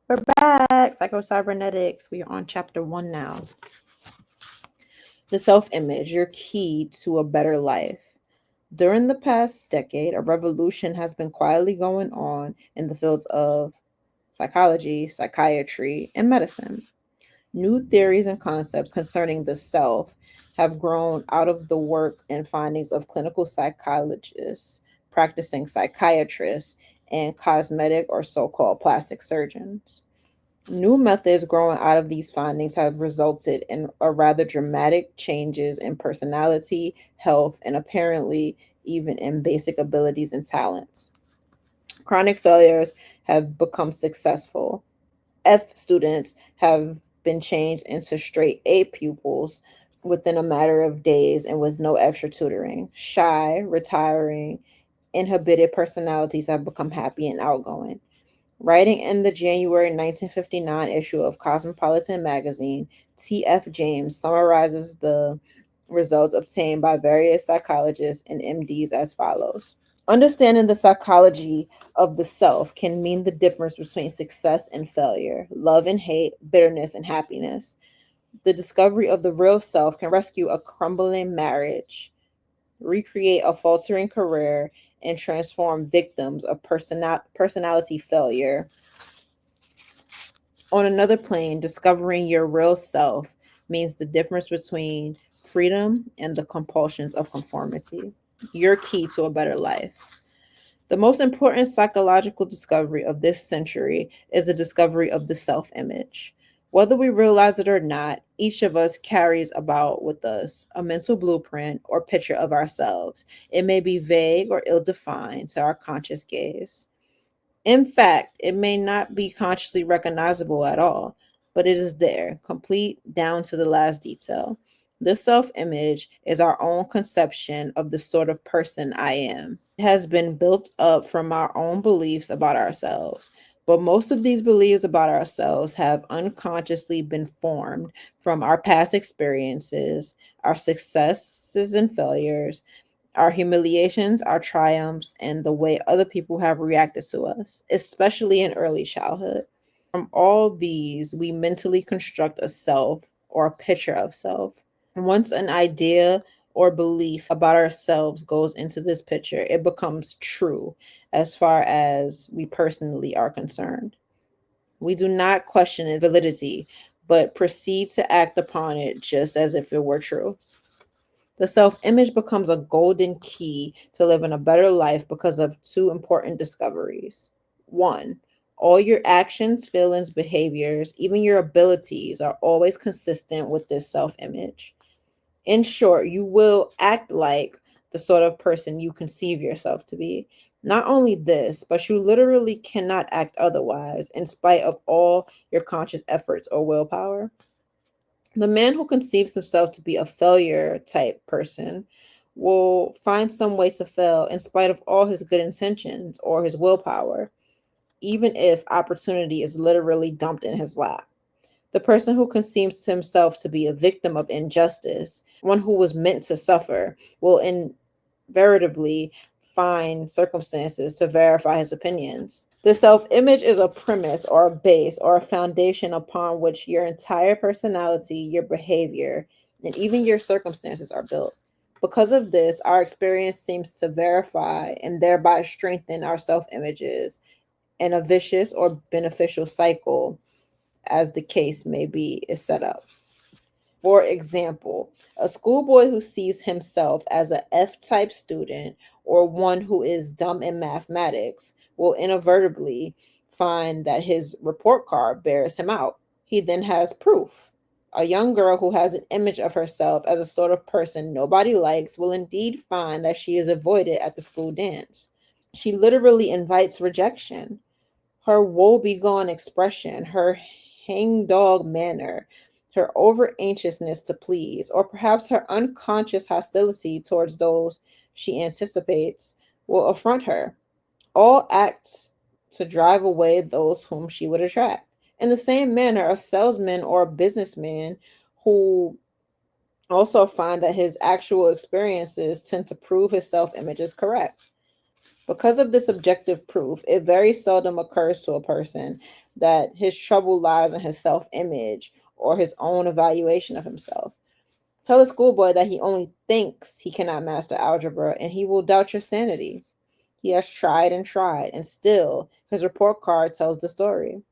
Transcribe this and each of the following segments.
We're back. Psycho-Cybernetics. We are on chapter 1 now. The self-image, your key to a better life. During the past decade, a revolution has been quietly going on in the fields of psychology, psychiatry, and medicine. New theories and concepts concerning the self have grown out of the work and findings of clinical psychologists, practicing psychiatrists, and cosmetic or so called plastic surgeons. New methods growing out of these findings have resulted in a rather dramatic changes in personality, health, and apparently even in basic abilities and talents. Chronic failures have become successful. F students have been changed into straight A pupils within a matter of days and with no extra tutoring. Shy, retiring, inhibited personalities have become happy and outgoing. Writing in the January 1959 issue of Cosmopolitan magazine, T.F. James summarizes the results obtained by various psychologists and MDs as follows. Understanding the psychology of the self can mean the difference between success and failure, love and hate, bitterness and happiness. The discovery of the real self can rescue a crumbling marriage, recreate a faltering career, and transform victims of personality failure. On another plane, discovering your real self means the difference between freedom and the compulsions of conformity. Your key to a better life. The most important psychological discovery of this century is the discovery of the self image. Whether we realize it or not, each of us carries about with us a mental blueprint or picture of ourselves. It may be vague or ill defined to our conscious gaze. In fact, it may not be consciously recognizable at all, but it is there, complete down to the last detail. This self image is our own conception of the sort of person I am. It has been built up from our own beliefs about ourselves, but most of these beliefs about ourselves have unconsciously been formed from our past experiences, our successes and failures, our humiliations, our triumphs, and the way other people have reacted to us, especially in early childhood. From all these, we mentally construct a self or a picture of self. Once an idea or belief about ourselves goes into this picture, it becomes true as far as we personally are concerned. We do not question its validity, but proceed to act upon it just as if it were true. The self image becomes a golden key to living a better life because of two important discoveries. One, all your actions, feelings, behaviors, even your abilities are always consistent with this self image. In short, you will act like the sort of person you conceive yourself to be. Not only this, but you literally cannot act otherwise in spite of all your conscious efforts or willpower. The man who conceives himself to be a failure type person will find some way to fail in spite of all his good intentions or his willpower, even if opportunity is literally dumped in his lap. The person who conceives himself to be a victim of injustice, one who was meant to suffer, will invariably find circumstances to verify his opinions. The self image is a premise or a base or a foundation upon which your entire personality, your behavior, and even your circumstances are built. Because of this, our experience seems to verify and thereby strengthen our self images in a vicious or beneficial cycle, as the case may be, is set up. For example, a schoolboy who sees himself as a F type student or one who is dumb in mathematics will inadvertently find that his report card bears him out. He then has proof. A young girl who has an image of herself as a sort of person nobody likes will indeed find that she is avoided at the school dance. She literally invites rejection. Her woebegone expression, her hangdog manner, her over anxiousness to please, or perhaps her unconscious hostility towards those she anticipates will affront her. All act to drive away those whom she would attract. In the same manner, a salesman or a businessman who also find that his actual experiences tend to prove his self image is correct. Because of this objective proof, it very seldom occurs to a person that his trouble lies in his self image or his own evaluation of himself. Tell a schoolboy that he only thinks he cannot master algebra and he will doubt your sanity. He has tried, and still his report card tells the story.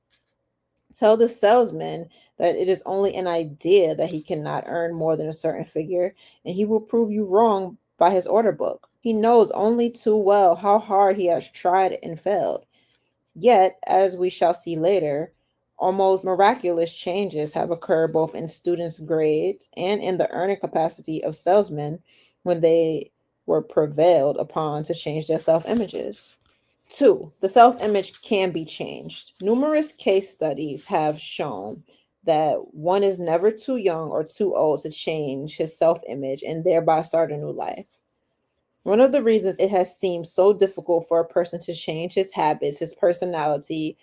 Tell the salesman that it is only an idea that he cannot earn more than a certain figure, and he will prove you wrong by his order book. He knows only too well how hard he has tried and failed. Yet, as we shall see later, almost miraculous changes have occurred both in students' grades and in the earning capacity of salesmen when they were prevailed upon to change their self images. Two, the self image can be changed. Numerous case studies have shown that one is never too young or too old to change his self image and thereby start a new life. One of the reasons it has seemed so difficult for a person to change his habits, his personality,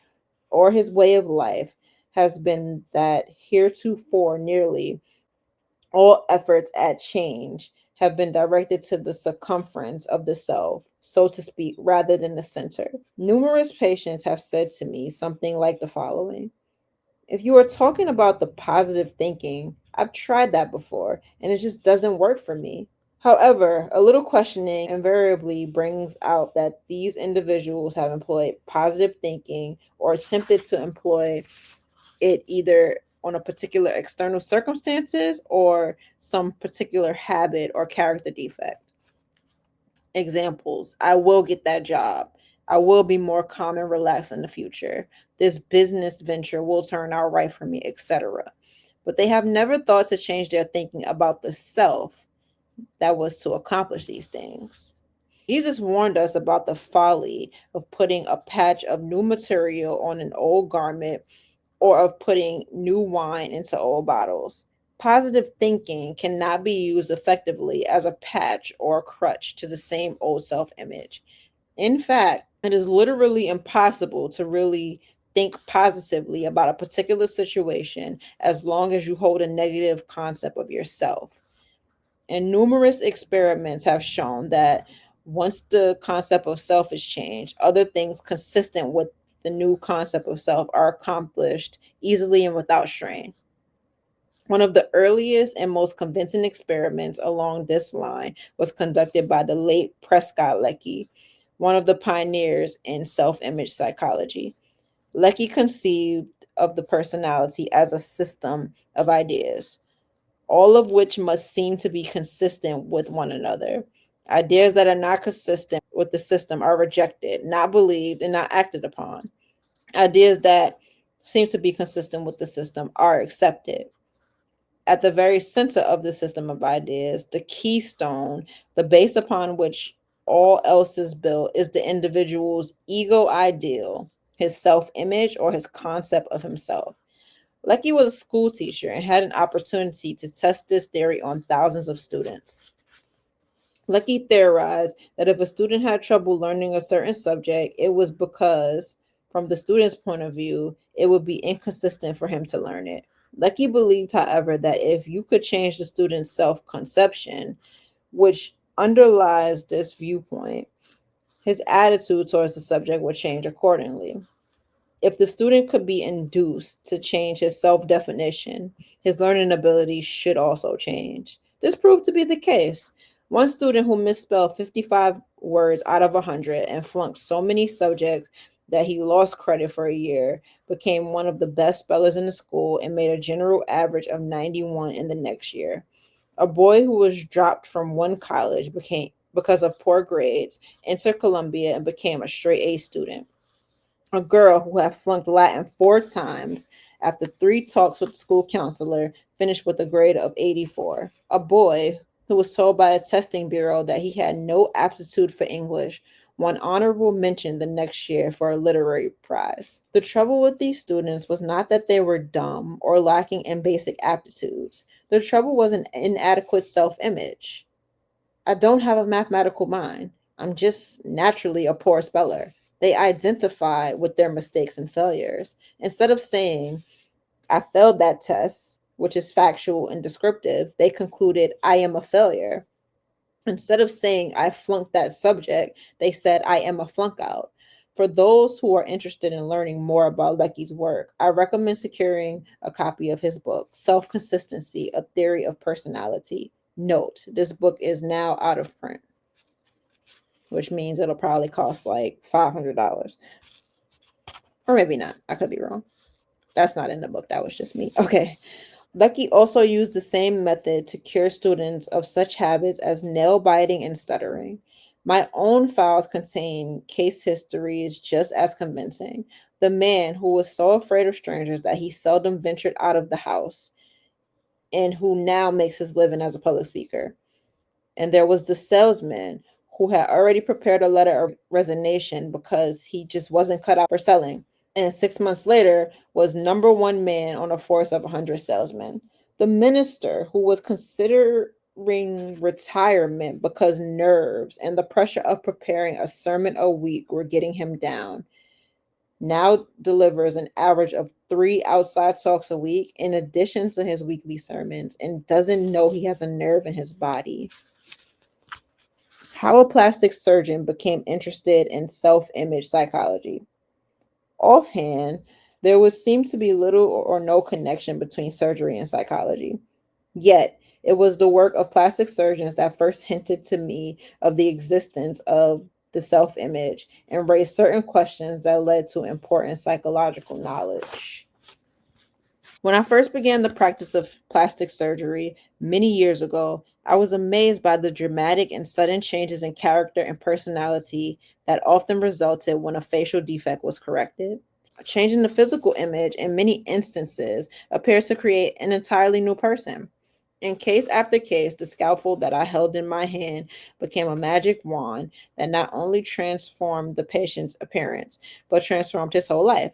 or his way of life has been that heretofore nearly all efforts at change have been directed to the circumference of the self, so to speak, rather than the center. Numerous patients have said to me something like the following: if you are talking about the positive thinking, I've tried that before and it just doesn't work for me. However, a little questioning invariably brings out that these individuals have employed positive thinking or attempted to employ it either on a particular external circumstances or some particular habit or character defect. Examples: I will get that job. I will be more calm and relaxed in the future. This business venture will turn out right for me, etc. But they have never thought to change their thinking about the self that was to accomplish these things. Jesus warned us about the folly of putting a patch of new material on an old garment or of putting new wine into old bottles. Positive thinking cannot be used effectively as a patch or a crutch to the same old self image. In fact, it is literally impossible to really think positively about a particular situation as long as you hold a negative concept of yourself. And numerous experiments have shown that once the concept of self is changed, other things consistent with the new concept of self are accomplished easily and without strain. One of the earliest and most convincing experiments along this line was conducted by the late Prescott Lecky, one of the pioneers in self image psychology. Lecky conceived of the personality as a system of ideas, all of which must seem to be consistent with one another. Ideas that are not consistent with the system are rejected, not believed, and not acted upon. Ideas that seem to be consistent with the system are accepted. At the very center of the system of ideas, the keystone, the base upon which all else is built, is the individual's ego ideal, his self image, or his concept of himself. Lecky was a school teacher and had an opportunity to test this theory on thousands of students. Lecky theorized that if a student had trouble learning a certain subject, it was because, from the student's point of view, it would be inconsistent for him to learn it. Lecky believed, however, that if you could change the student's self conception, which underlies this viewpoint, his attitude towards the subject would change accordingly. If the student could be induced to change his self definition, his learning ability should also change. This proved to be the case. One student who misspelled 55 words out of 100 and flunked so many subjects that he lost credit for a year became one of the best spellers in the school and made a general average of 91 in the next year. A boy who was dropped from one college became, because of poor grades, entered Columbia and became a straight A student. A girl who had flunked Latin 4 times after 3 talks with the school counselor finished with a grade of 84. A boy who was told by a testing bureau that he had no aptitude for English won honorable mention the next year for a literary prize. The trouble with these students was not that they were dumb or lacking in basic aptitudes. The trouble was an inadequate self image. I don't have a mathematical mind. I'm just naturally a poor speller. They identify with their mistakes and failures. Instead of saying, I failed that test, which is factual and descriptive, they concluded, I am a failure. Instead of saying I flunked that subject, they said I am a flunk out. For those who are interested in learning more about Lecky's work, I recommend securing a copy of his book, Self Consistency: A Theory of Personality. Note, this book is now out of print, which means it'll probably cost like $500. Or maybe not. I could be wrong. That's not in the book. That was just me. Okay. Lecky also used the same method to cure students of such habits as nail biting and stuttering. My own files contain case histories just as convincing. The man who was so afraid of strangers that he seldom ventured out of the house and who now makes his living as a public speaker. And there was the salesman who had already prepared a letter of resignation because he just wasn't cut out for selling. And 6 months later was number one man on a force of 100 salesmen. The minister who was considering retirement because nerves and the pressure of preparing a sermon a week were getting him down now delivers an average of 3 outside talks a week in addition to his weekly sermons and doesn't know he has a nerve in his body. How a plastic surgeon became interested in self image psychology. Offhand, there would seem to be little or no connection between surgery and psychology. Yet, it was the work of plastic surgeons that first hinted to me of the existence of the self image and raised certain questions that led to important psychological knowledge. When I first began the practice of plastic surgery many years ago, I was amazed by the dramatic and sudden changes in character and personality that often resulted when a facial defect was corrected. Changing the physical image in many instances appears to create an entirely new person. In case after case, the scalpel that I held in my hand became a magic wand that not only transformed the patient's appearance, but transformed his whole life.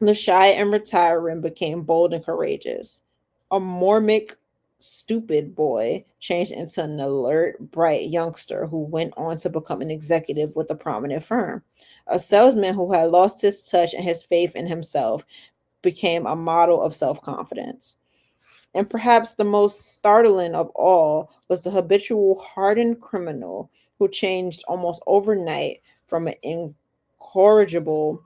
The shy and retiring became bold and courageous. A Mormic stupid boy changed into an alert, bright youngster who went on to become an executive with a prominent firm. A salesman who had lost his touch and his faith in himself became a model of self confidence. And perhaps the most startling of all was the habitual hardened criminal who changed almost overnight from an incorrigible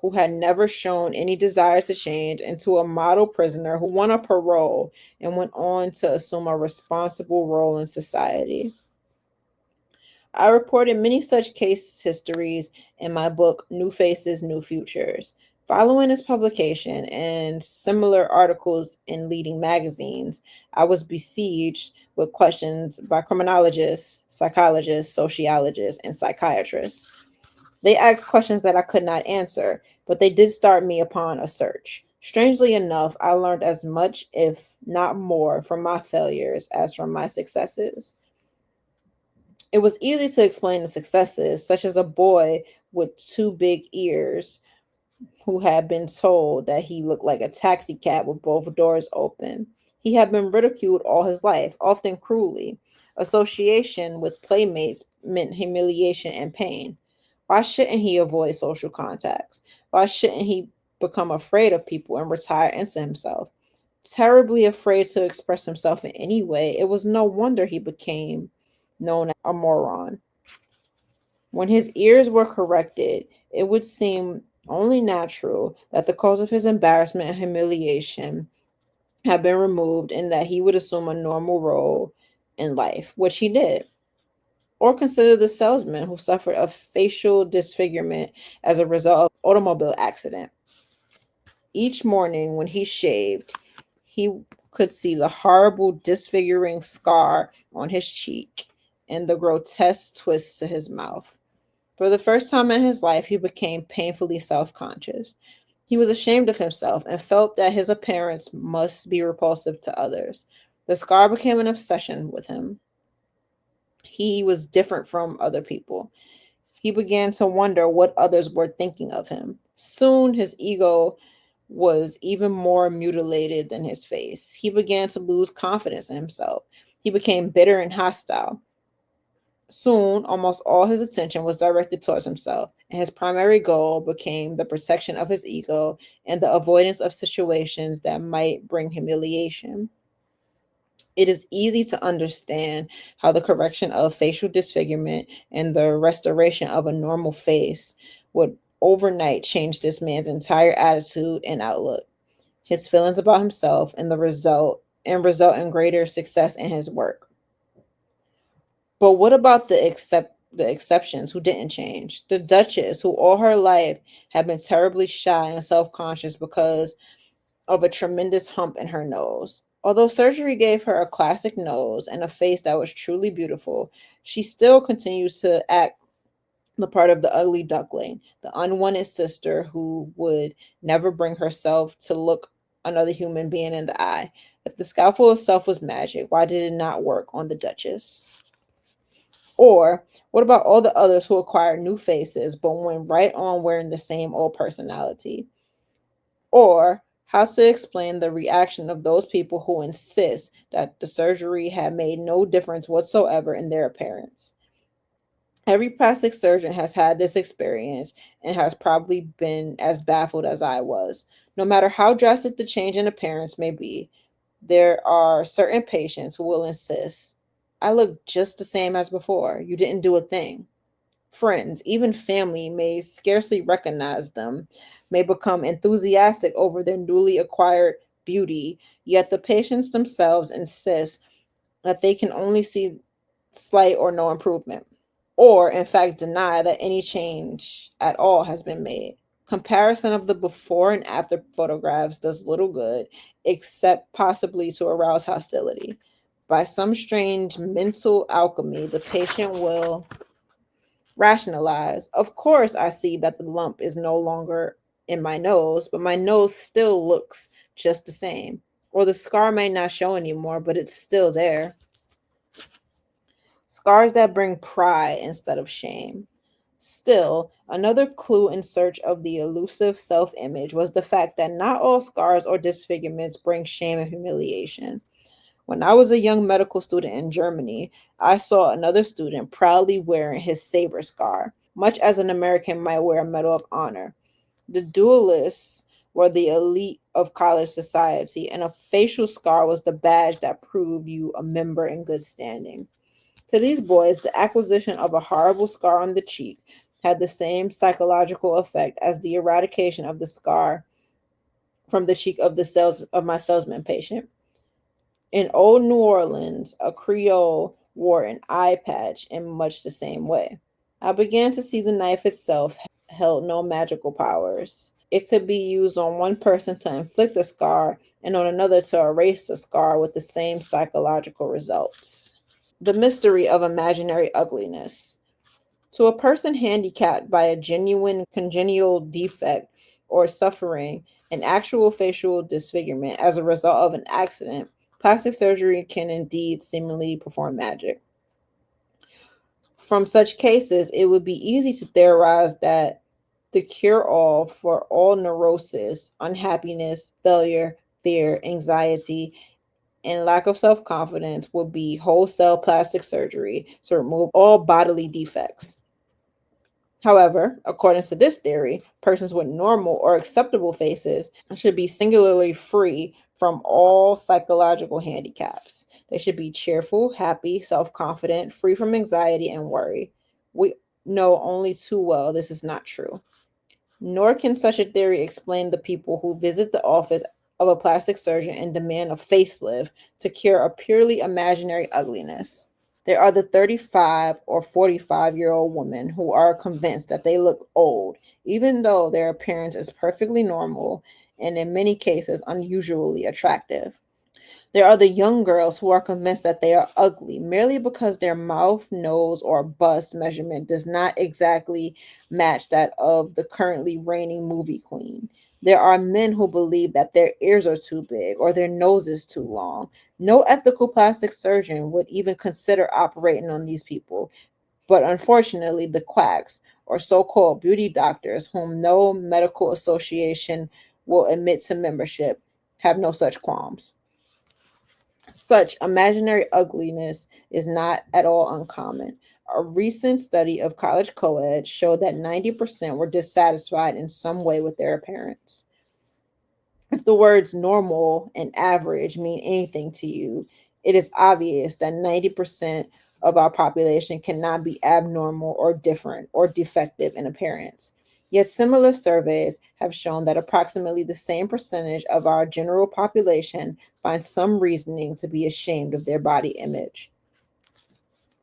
who had never shown any desire to change into a model prisoner who won a parole and went on to assume a responsible role in society. I reported many such case histories in my book, New Faces, New Futures. Following its publication and similar articles in leading magazines, I was besieged with questions by criminologists, psychologists, sociologists, and psychiatrists. They asked questions that I could not answer, but they did start me upon a search. Strangely enough, I learned as much, if not more, from my failures as from my successes. It was easy to explain the successes, such as a boy with two big ears who had been told that he looked like a taxi cab with both doors open. He had been ridiculed all his life, often cruelly. Association with playmates meant humiliation and pain. Why shouldn't he avoid social contacts? Why shouldn't he become afraid of people and retire into himself? Terribly afraid to express himself in any way, it was no wonder he became known as a moron. When his ears were corrected, it would seem only natural that the cause of his embarrassment and humiliation had been removed and that he would assume a normal role in life, which he did. Or consider the salesman who suffered a facial disfigurement as a result of an automobile accident. Each morning when he shaved, he could see the horrible disfiguring scar on his cheek and the grotesque twist to his mouth. For the first time in his life, he became painfully self conscious. He was ashamed of himself and felt that his appearance must be repulsive to others. The scar became an obsession with him. He was different from other people. He began to wonder what others were thinking of him. Soon his ego was even more mutilated than his face. He began to lose confidence in himself. He became bitter and hostile. Soon, almost all his attention was directed towards himself, and his primary goal became the protection of his ego and the avoidance of situations that might bring humiliation. It is easy to understand how the correction of facial disfigurement and the restoration of a normal face would overnight change this man's entire attitude and outlook, his feelings about himself, and result in greater success in his work. But what about the exceptions who didn't change? The Duchess, who all her life had been terribly shy and self-conscious because of a tremendous hump in her nose. Although surgery gave her a classic nose and a face that was truly beautiful, she still continues to act the part of the ugly duckling, the unwanted sister who would never bring herself to look another human being in the eye. If the scalpel itself was magic, why did it not work on the Duchess? Or what about all the others who acquired new faces but went right on wearing the same old personality? Or how to explain the reaction of those people who insist that the surgery had made no difference whatsoever in their appearance? Every plastic surgeon has had this experience and has probably been as baffled as I was. No matter how drastic the change in appearance may be, there are certain patients who will insist, I look just the same as before. You didn't do a thing. Friends, even family, may scarcely recognize them, may become enthusiastic over their newly acquired beauty, yet the patients themselves insist that they can only see slight or no improvement, or in fact deny that any change at all has been made. Comparison of the before and after photographs does little good, except possibly to arouse hostility. By some strange mental alchemy, the patient will rationalize. Of course, I see that the lump is no longer in my nose, but my nose still looks just the same. Or the scar may not show anymore, but it's still there. Scars that bring pride instead of shame. Still, another clue in search of the elusive self image was the fact that not all scars or disfigurements bring shame and humiliation. When I was a young medical student in Germany, I saw another student proudly wearing his saber scar, much as an American might wear a Medal of Honor. The duelists were the elite of college society, and a facial scar was the badge that proved you a member in good standing. To these boys, the acquisition of a horrible scar on the cheek had the same psychological effect as the eradication of the scar from the cheek of my salesman patient. In old New Orleans, a Creole wore an eye patch in much the same way. I began to see the knife itself held no magical powers. It could be used on one person to inflict a scar and on another to erase the scar with the same psychological results. The mystery of imaginary ugliness. To a person handicapped by a genuine congenital defect or suffering an actual facial disfigurement as a result of an accident, plastic surgery can indeed seemingly perform magic. From such cases, it would be easy to theorize that the cure all for all neurosis, unhappiness, failure, fear, anxiety, and lack of self confidence would be wholesale plastic surgery to remove all bodily defects. However, according to this theory, persons with normal or acceptable faces should be singularly free from all psychological handicaps. They should be cheerful, happy, self confident, free from anxiety and worry. We know only too well this is not true. Nor can such a theory explain the people who visit the office of a plastic surgeon and demand a facelift to cure a purely imaginary ugliness. There are the 35 or 45-year-old women who are convinced that they look old, even though their appearance is perfectly normal and in many cases unusually attractive. There are the young girls who are convinced that they are ugly merely because their mouth, nose, or bust measurement does not exactly match that of the currently reigning movie queen. There are men who believe that their ears are too big or their nose is too long. No ethical plastic surgeon would even consider operating on these people. But unfortunately, the quacks, or so called beauty doctors, whom no medical association will admit to membership, have no such qualms. Such imaginary ugliness is not at all uncommon. A recent study of college co-eds showed that 90% were dissatisfied in some way with their appearance. If the words normal and average mean anything to you, It is obvious that 90% of our population cannot be abnormal or different or defective in appearance. Yet similar surveys have shown that approximately the same percentage of our general population finds some reasoning to be ashamed of their body image.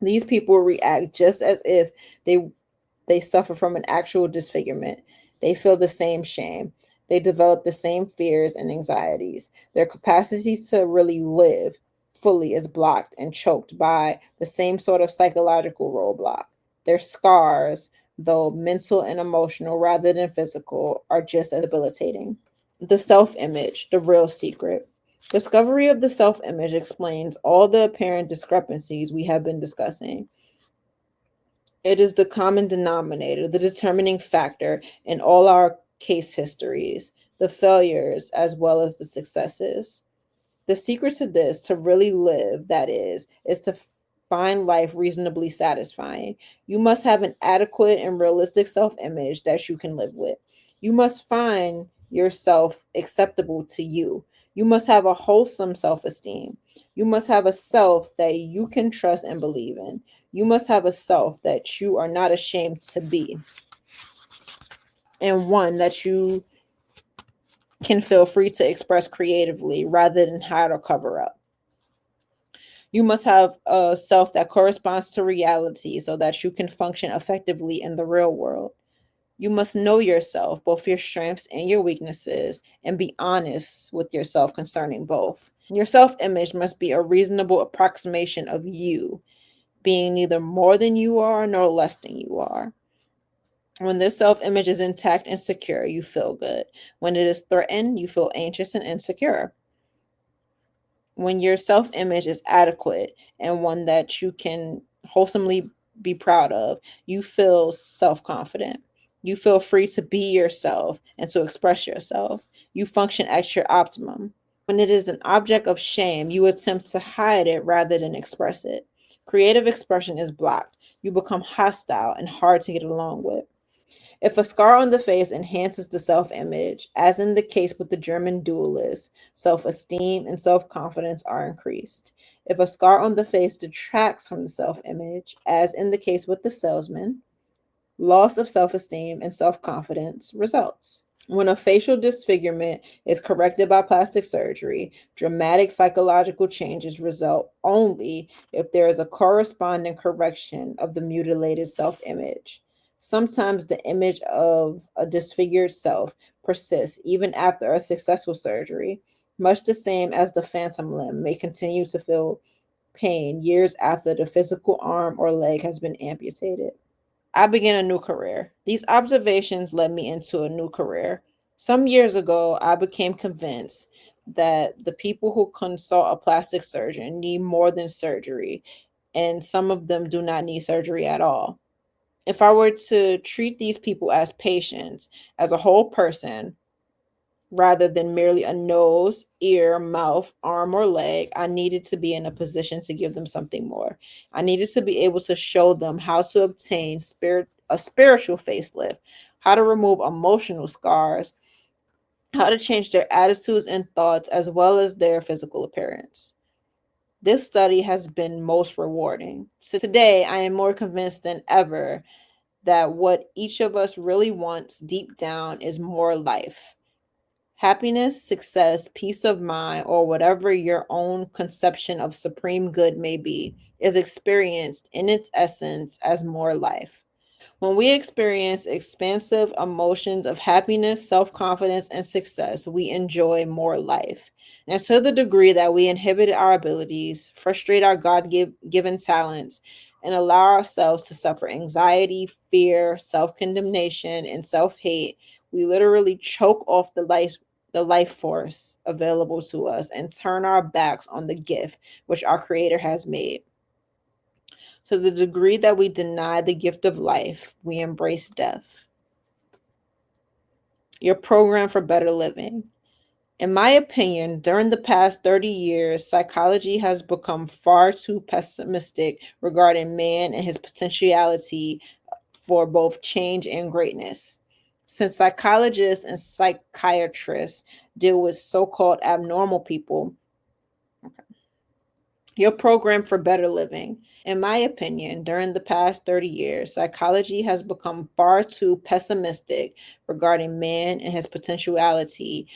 These people react just as if they they suffer from an actual disfigurement. They feel the same shame. They develop the same fears and anxieties. Their capacity to really live fully is blocked and choked by the same sort of psychological roadblock. Their scars, though mental and emotional rather than physical, are just as debilitating. The self image, the real secret. Discovery of the self image explains all the apparent discrepancies we have been discussing. It is the common denominator, the determining factor in all our case histories, the failures as well as the successes. The secret to this, to really live, that is to find life reasonably satisfying. You must have an adequate and realistic self image that you can live with. You must find yourself acceptable to you. You must have a wholesome self esteem. You must have a self that you can trust and believe in. You must have a self that you are not ashamed to be, and one that you can feel free to express creatively rather than hide or cover up. You must have a self that corresponds to reality so that you can function effectively in the real world. You must know yourself, both your strengths and your weaknesses, and be honest with yourself concerning both. Your self image must be a reasonable approximation of you, being neither more than you are nor less than you are. When this self image is intact and secure, you feel good. When it is threatened, you feel anxious and insecure. When your self image is adequate and one that you can wholesomely be proud of, you feel self confident. You feel free to be yourself and to express yourself. You function at your optimum. When it is an object of shame, you attempt to hide it rather than express it. Creative expression is blocked. You become hostile and hard to get along with. If a scar on the face enhances the self image, as in the case with the German duelist, self esteem and self confidence are increased. If a scar on the face detracts from the self image, as in the case with the salesman, loss of self esteem and self confidence results. When a facial disfigurement is corrected by plastic surgery, dramatic psychological changes result only if there is a corresponding correction of the mutilated self image. Sometimes the image of a disfigured self persists even after a successful surgery, much the same as the phantom limb may continue to feel pain years after the physical arm or leg has been amputated. I began a new career. These observations led me into a new career. Some years ago, I became convinced that the people who consult a plastic surgeon need more than surgery, and some of them do not need surgery at all. If I were to treat these people as patients, as a whole person, rather than merely a nose, ear, mouth, arm, or leg, I needed to be in a position to give them something more. I needed to be able to show them how to obtain a spiritual facelift, how to remove emotional scars, how to change their attitudes and thoughts, as well as their physical appearance. This study has been most rewarding. Today, I am more convinced than ever that what each of us really wants deep down is more life. Happiness, success, peace of mind, or whatever your own conception of supreme good may be, is experienced in its essence as more life. When we experience expansive emotions of happiness, self confidence, and success, we enjoy more life. And to the degree that we inhibit our abilities, frustrate our God given talents, and allow ourselves to suffer anxiety, fear, self condemnation, and self hate, we literally choke off the life force available to us and turn our backs on the gift which our Creator has made. To the degree that we deny the gift of life, we embrace death. Your program for better living. In my opinion, during the past 30 years, psychology has become far too pessimistic regarding man and his potentiality for both change and greatness. Since psychologists and psychiatrists deal with so called abnormal people, You're programmed for better living. In my opinion, during the past 30 years, psychology has become far too pessimistic regarding man and his potentiality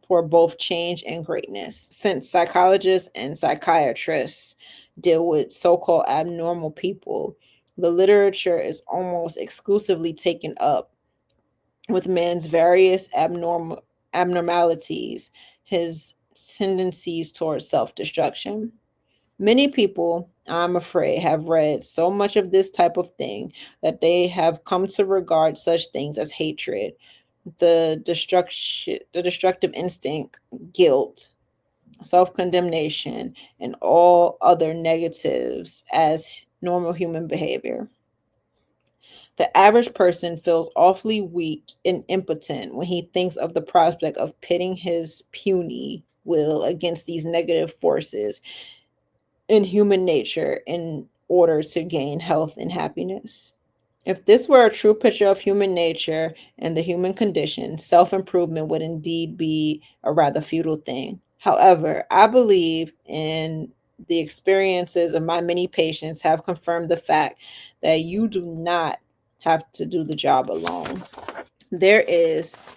for both change and greatness. Since psychologists and psychiatrists deal with so called abnormal people, the literature is almost exclusively taken up with man's various abnormalities, his tendencies towards self destruction. Many people, I'm afraid, have read so much of this type of thing that they have come to regard such things as hatred, the destructive instinct, guilt, self-condemnation, and all other negatives as normal human behavior. The average person feels awfully weak and impotent when he thinks of the prospect of pitting his puny will against these negative forces in human nature in order to gain health and happiness. If this were a true picture of human nature and the human condition, self improvement would indeed be a rather futile thing. However, I believe in the experiences of my many patients have confirmed the fact that you do not have to do the job alone. There is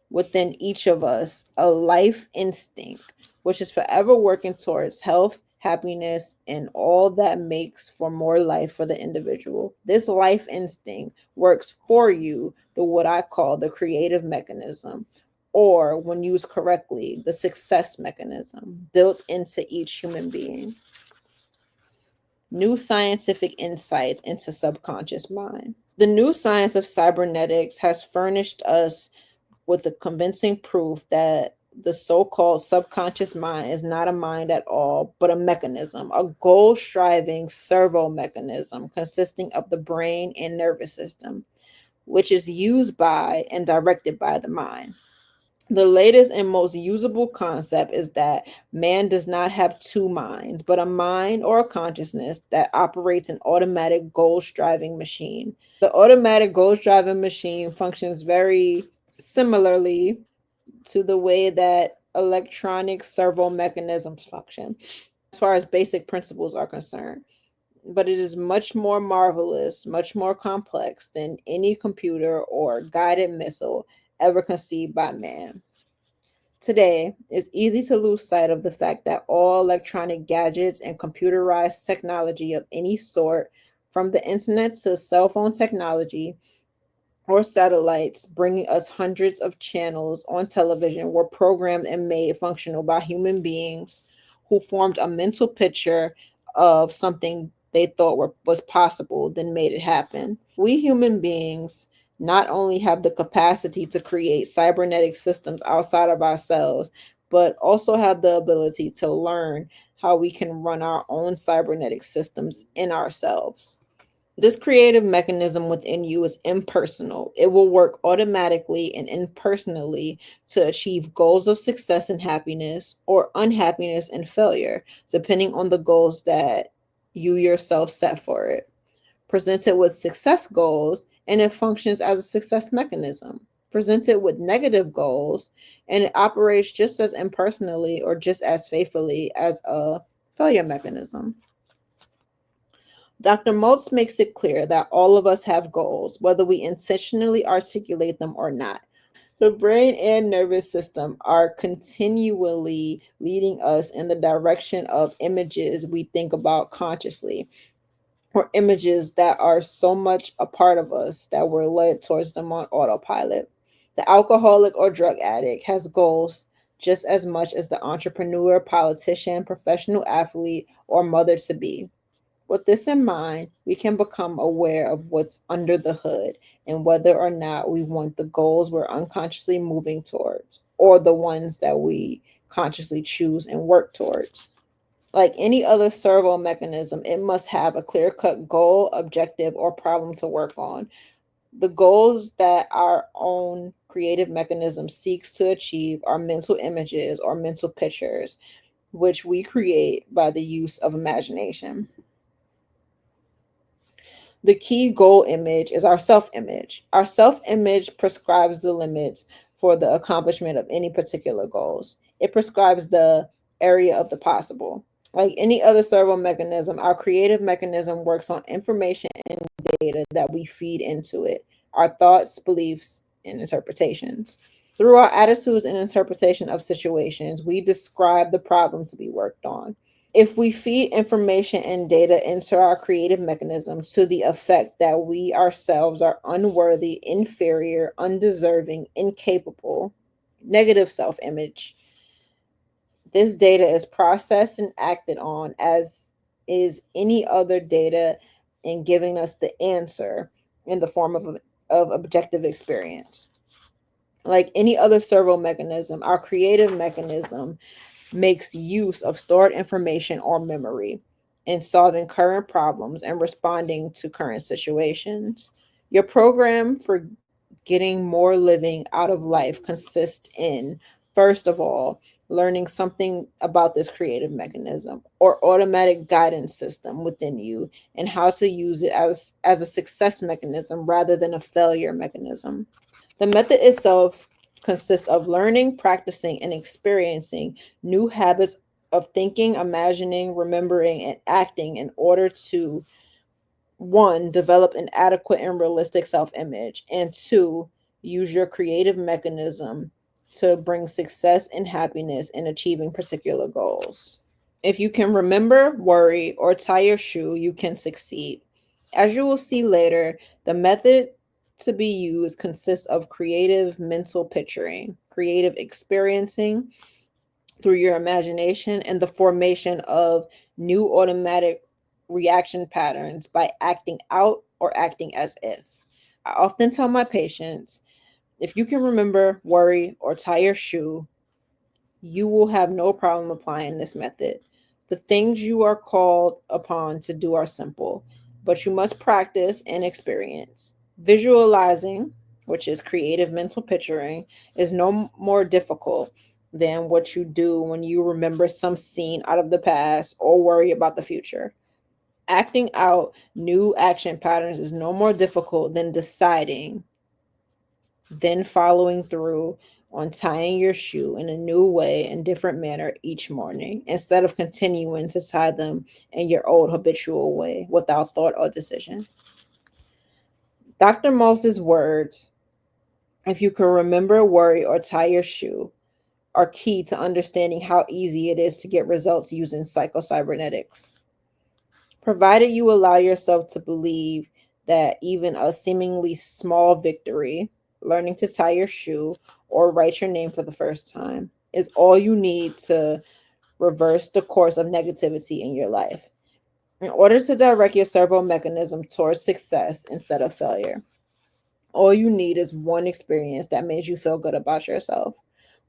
within each of us a life instinct, which is forever working towards health, happiness, and all that makes for more life for the individual. This life instinct works for you, the what I call the creative mechanism, or when used correctly, the success mechanism built into each human being. New scientific insights into subconscious mind. The new science of cybernetics has furnished us with the convincing proof that the so called subconscious mind is not a mind at all, but a mechanism, a goal striving servo mechanism consisting of the brain and nervous system, which is used by and directed by the mind. The latest and most usable concept is that man does not have two minds, but a mind or a consciousness that operates an automatic goal striving machine. The automatic goal driving machine functions very similarly to the way that electronic servo mechanisms function as far as basic principles are concerned. But it is much more marvelous, much more complex than any computer or guided missile ever conceived by man. Today, it's easy to lose sight of the fact that all electronic gadgets and computerized technology of any sort, from the internet to cell phone technology, or satellites bringing us hundreds of channels on television were programmed and made functional by human beings who formed a mental picture of something they thought was possible, then made it happen. We human beings not only have the capacity to create cybernetic systems outside of ourselves, but also have the ability to learn how we can run our own cybernetic systems in ourselves. This creative mechanism within you is impersonal. It will work automatically and impersonally to achieve goals of success and happiness or unhappiness and failure, depending on the goals that you yourself set for it. Present it with success goals, and it functions as a success mechanism. Present it with negative goals, and it operates just as impersonally or just as faithfully as a failure mechanism. Dr. Maltz makes it clear that all of us have goals, whether we intentionally articulate them or not. The brain and nervous system are continually leading us in the direction of images we think about consciously, or images that are so much a part of us that we're led towards them on autopilot. The alcoholic or drug addict has goals just as much as the entrepreneur, politician, professional athlete, or mother to be. With this in mind, we can become aware of what's under the hood and whether or not we want the goals we're unconsciously moving towards or the ones that we consciously choose and work towards. Like any other servo mechanism, it must have a clear cut goal, objective, or problem to work on. The goals that our own creative mechanism seeks to achieve are mental images or mental pictures, which we create by the use of imagination. The key goal image is our self image. Our self image prescribes the limits for the accomplishment of any particular goals. It prescribes the area of the possible. Like any other servo mechanism, our creative mechanism works on information and data that we feed into it, our thoughts, beliefs, and interpretations. Through our attitudes and interpretation of situations, we describe the problem to be worked on. If we feed information and data into our creative mechanism to the effect that we ourselves are unworthy, inferior, undeserving, incapable, negative self image, this data is processed and acted on as is any other data in giving us the answer in the form of objective experience. Like any other servo mechanism, our creative mechanism makes use of stored information or memory in solving current problems and responding to current situations. Your program for getting more living out of life consists in, first of all, learning something about this creative mechanism or automatic guidance system within you and how to use it as a success mechanism rather than a failure mechanism. The method itself consists of learning, practicing, and experiencing new habits of thinking, imagining, remembering, and acting in order to one, develop an adequate and realistic self image, and two, use your creative mechanism to bring success and happiness in achieving particular goals. If you can remember, worry, or tie your shoe, you can succeed. As you will see later, the method to be used consists of creative mental picturing, creative experiencing through your imagination, and the formation of new automatic reaction patterns by acting out or acting as if. I often tell my patients if you can remember, worry, or tie your shoe, you will have no problem applying this method. The things you are called upon to do are simple, but you must practice and experience. Visualizing, which is creative mental picturing, is no more difficult than what you do when you remember some scene out of the past or worry about the future. Acting out new action patterns is no more difficult than deciding, then following through on tying your shoe in a new way and different manner each morning instead of continuing to tie them in your old habitual way without thought or decision. Dr. Moses' words, if you can remember, worry, or tie your shoe, are key to understanding how easy it is to get results using psycho-cybernetics. Provided you allow yourself to believe that even a seemingly small victory, learning to tie your shoe or write your name for the first time, is all you need to reverse the course of negativity in your life. In order to direct your servo mechanism towards success instead of failure, all you need is one experience that made you feel good about yourself.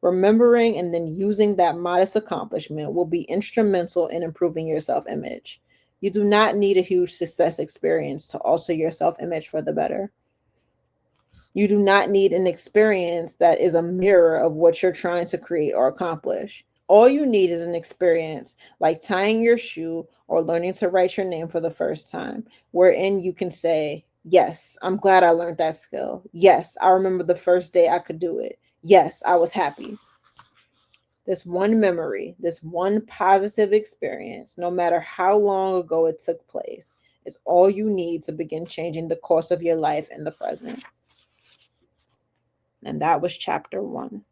Remembering and then using that modest accomplishment will be instrumental in improving your self image. You do not need a huge success experience to alter your self image for the better. You do not need an experience that is a mirror of what you're trying to create or accomplish. All you need is an experience like tying your shoe or learning to write your name for the first time, wherein you can say, yes, I'm glad I learned that skill. Yes, I remember the first day I could do it. Yes, I was happy. This one memory, this one positive experience, no matter how long ago it took place, is all you need to begin changing the course of your life in the present. And that was chapter 1.